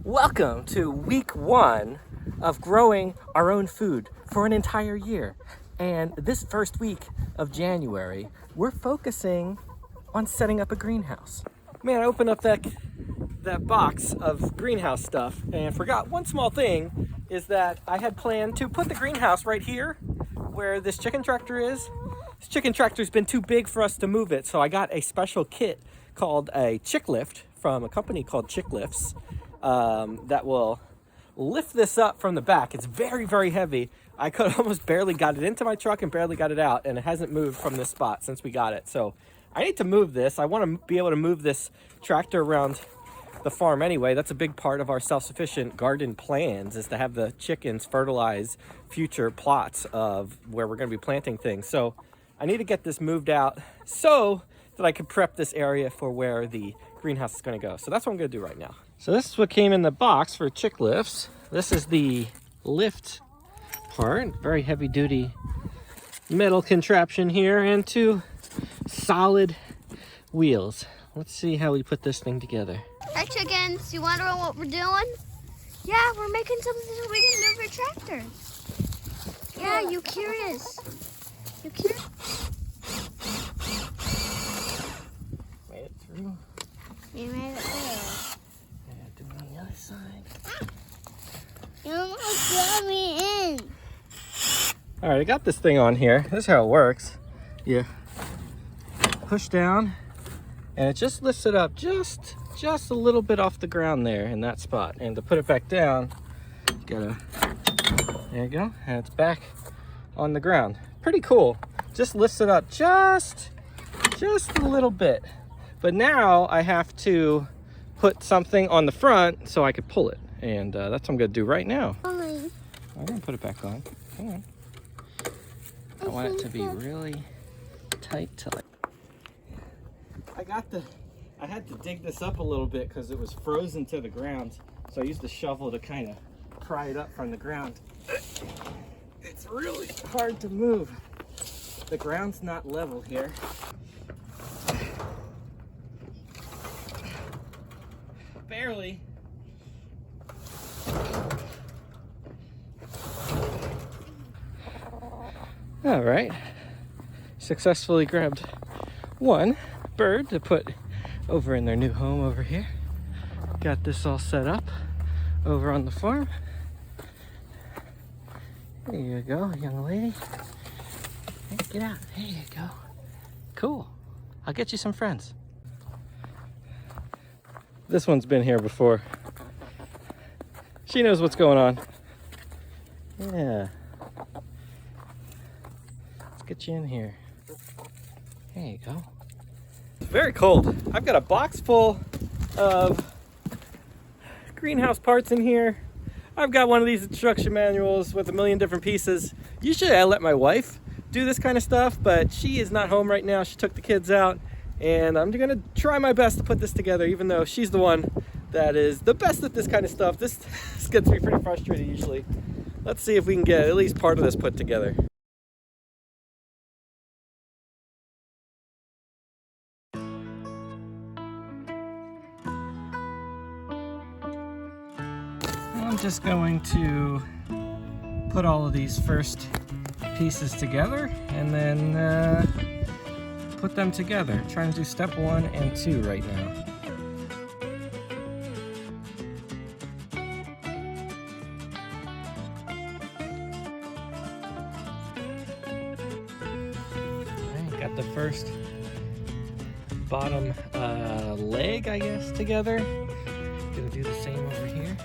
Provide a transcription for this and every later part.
Welcome to week 1 of growing our own food for an entire year. And this first week of January, we're focusing on setting up a greenhouse. Man, I opened up that box of greenhouse stuff and forgot one small thing is that I had planned to put the greenhouse right here where this chicken tractor is. This chicken tractor's been too big for us to move it, so I got a special kit called a chick lift from a company called Chick Lifts that will lift this up from the back. It's very, very heavy. I could almost barely got it into my truck and barely got it out, and it hasn't moved from this spot since we got it. So I need to move this. I want to be able to move this tractor around the farm anyway. That's a big part of our self-sufficient garden plans, is to have the chickens fertilize future plots of where we're going to be planting things. So I need to get this moved out so that I can prep this area for where the greenhouse is going to go. So that's what I'm going to do right now. So this is what came in the box for Chick Lifts. This is the lift part, very heavy duty metal contraption here, and 2 solid wheels. Let's see how we put this thing together. Hi chickens, you wonder what we're doing? Yeah, we're making something so we can move your tractor. Yeah, you curious? You curious? Made it through. You made it through. Yeah, do it on the other side. You almost got me in. All right, I got this thing on here. This is how it works. You push down and it just lifts it up just a little bit off the ground there in that spot. And to put it back down, there you go, and it's back on the ground. Pretty cool. Just lifts it up just a little bit. But now I have to put something on the front so I could pull it. And that's what I'm gonna do right now. I'm gonna put it back on. Hang on. I want it to be really tight. I had to dig this up a little bit because it was frozen to the ground. So I used the shovel to kind of pry it up from the ground. It's really hard to move. The ground's not level here. Barely. All right, successfully grabbed one bird to put over in their new home over here. Got this all set up over on the farm. There you go, young lady. Hey, get out, there you go. Cool, I'll get you some friends. This one's been here before. She knows what's going on. Yeah. Let's get you in here. There you go. It's very cold. I've got a box full of greenhouse parts in here. I've got one of these instruction manuals with a million different pieces. Usually I let my wife do this kind of stuff, but she is not home right now. She took the kids out, and I'm gonna try my best to put this together, even though she's the one that is the best at this kind of stuff. This gets me pretty frustrated usually. Let's see if we can get at least part of this put together. I'm just going to put all of these first pieces together and then put them together. Trying to do step 1 and 2 right now. Alright, got the first bottom leg, I guess, together. Gonna do the same over here.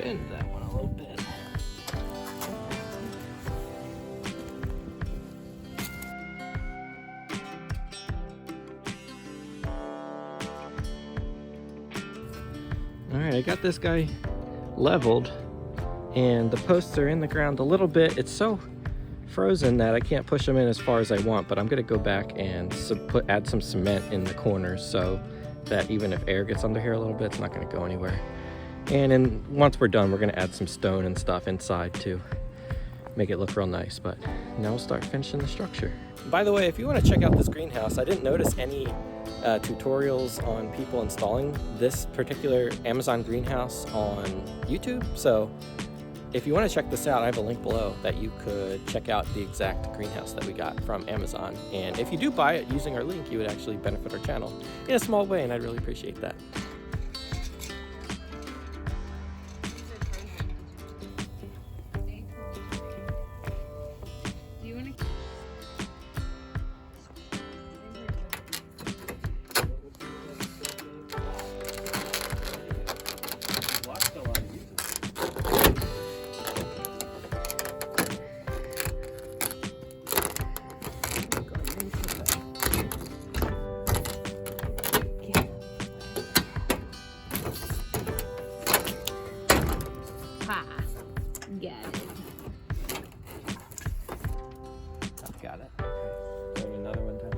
Bend that one a little bit. All right, I got this guy leveled and the posts are in the ground a little bit. It's so frozen that I can't push them in as far as I want, but I'm gonna go back and add some cement in the corners so that even if air gets under here a little bit, it's not gonna go anywhere. And then once we're done, we're gonna add some stone and stuff inside to make it look real nice. But now we'll start finishing the structure. By the way, if you wanna check out this greenhouse, I didn't notice any tutorials on people installing this particular Amazon greenhouse on YouTube. So if you wanna check this out, I have a link below that you could check out the exact greenhouse that we got from Amazon. And if you do buy it using our link, you would actually benefit our channel in a small way, and I'd really appreciate that. Got it. Maybe another one time.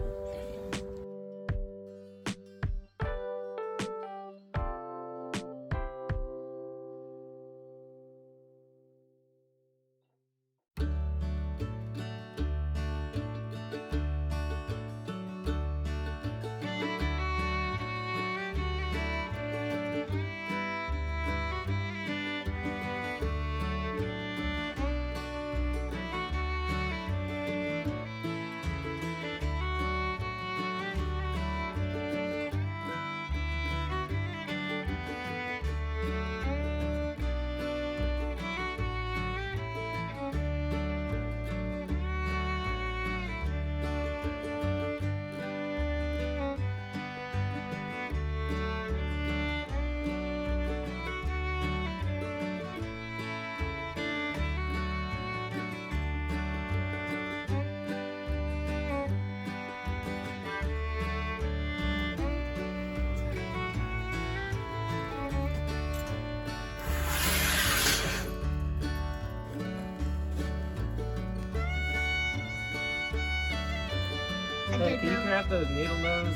Hey, can you grab those needle nose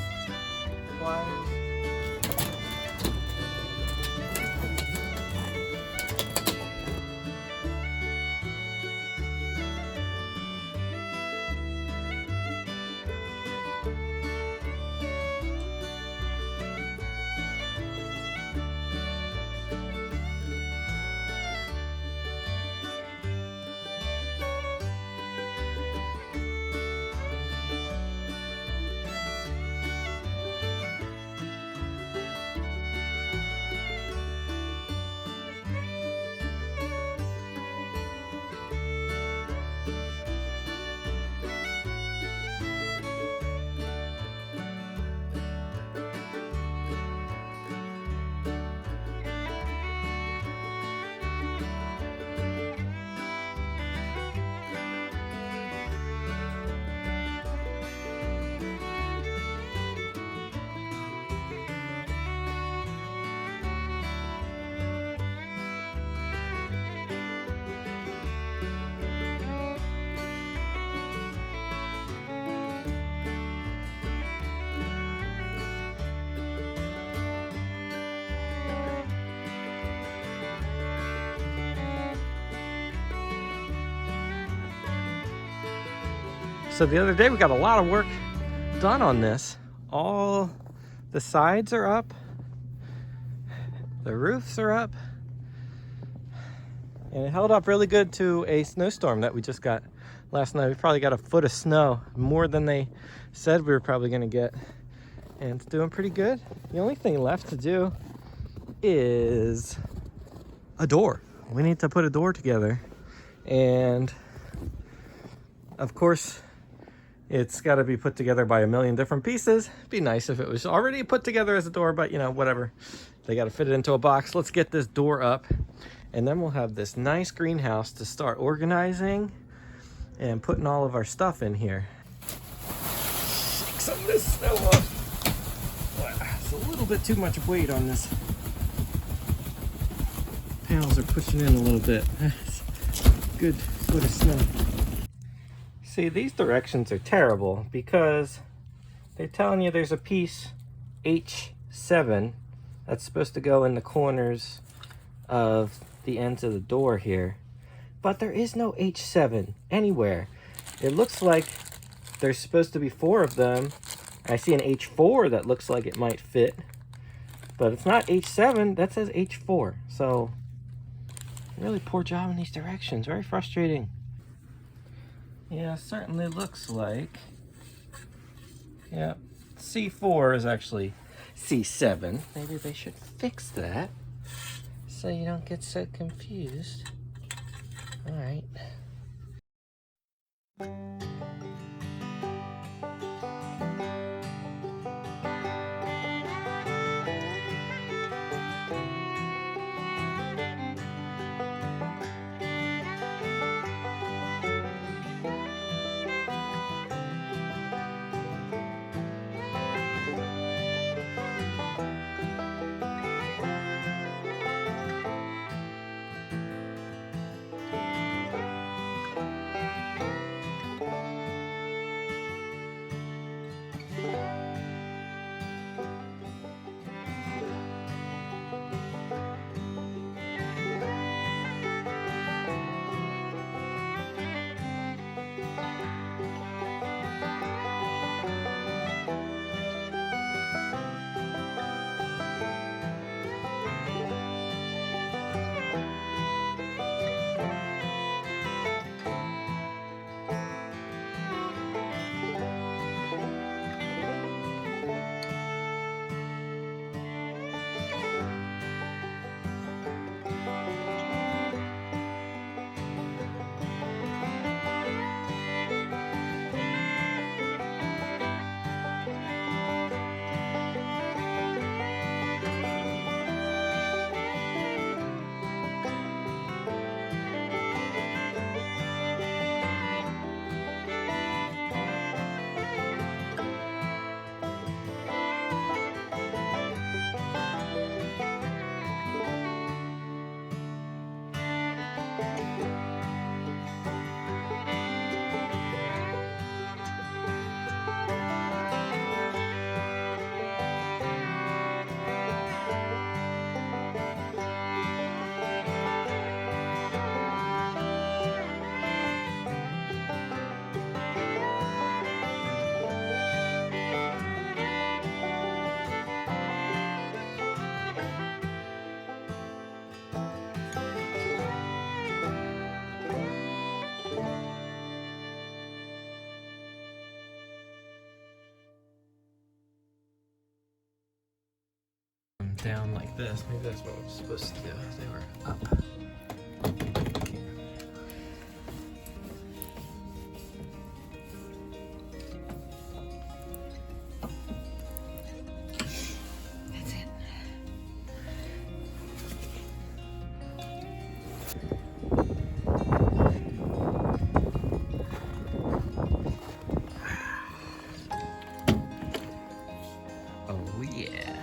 pliers? So the other day we got a lot of work done on this. All the sides are up, the roofs are up, and it held up really good to a snowstorm that we just got last night. We probably got a foot of snow, more than they said we were probably gonna get, and it's doing pretty good. The only thing left to do is a door. We need to put a door together, and of course it's got to be put together by a million different pieces. It'd be nice if it was already put together as a door, but you know, whatever. They got to fit it into a box. Let's get this door up, and then we'll have this nice greenhouse to start organizing and putting all of our stuff in here. Shake some of this snow off. Wow, it's a little bit too much weight on this. Panels are pushing in a little bit. Good foot of snow. See, these directions are terrible because they're telling you there's a piece H7 that's supposed to go in the corners of the ends of the door here, but there is no H7 anywhere. It looks like there's supposed to be 4 of them. I see an H4 that looks like it might fit, but it's not H7, that says H4. So really poor job in these directions, very frustrating. Yeah, certainly looks like, yeah, C4 is actually C7. Maybe they should fix that so you don't get so confused. All right. Down like this. Maybe that's what we're supposed to do. They were up. That's it. Oh yeah.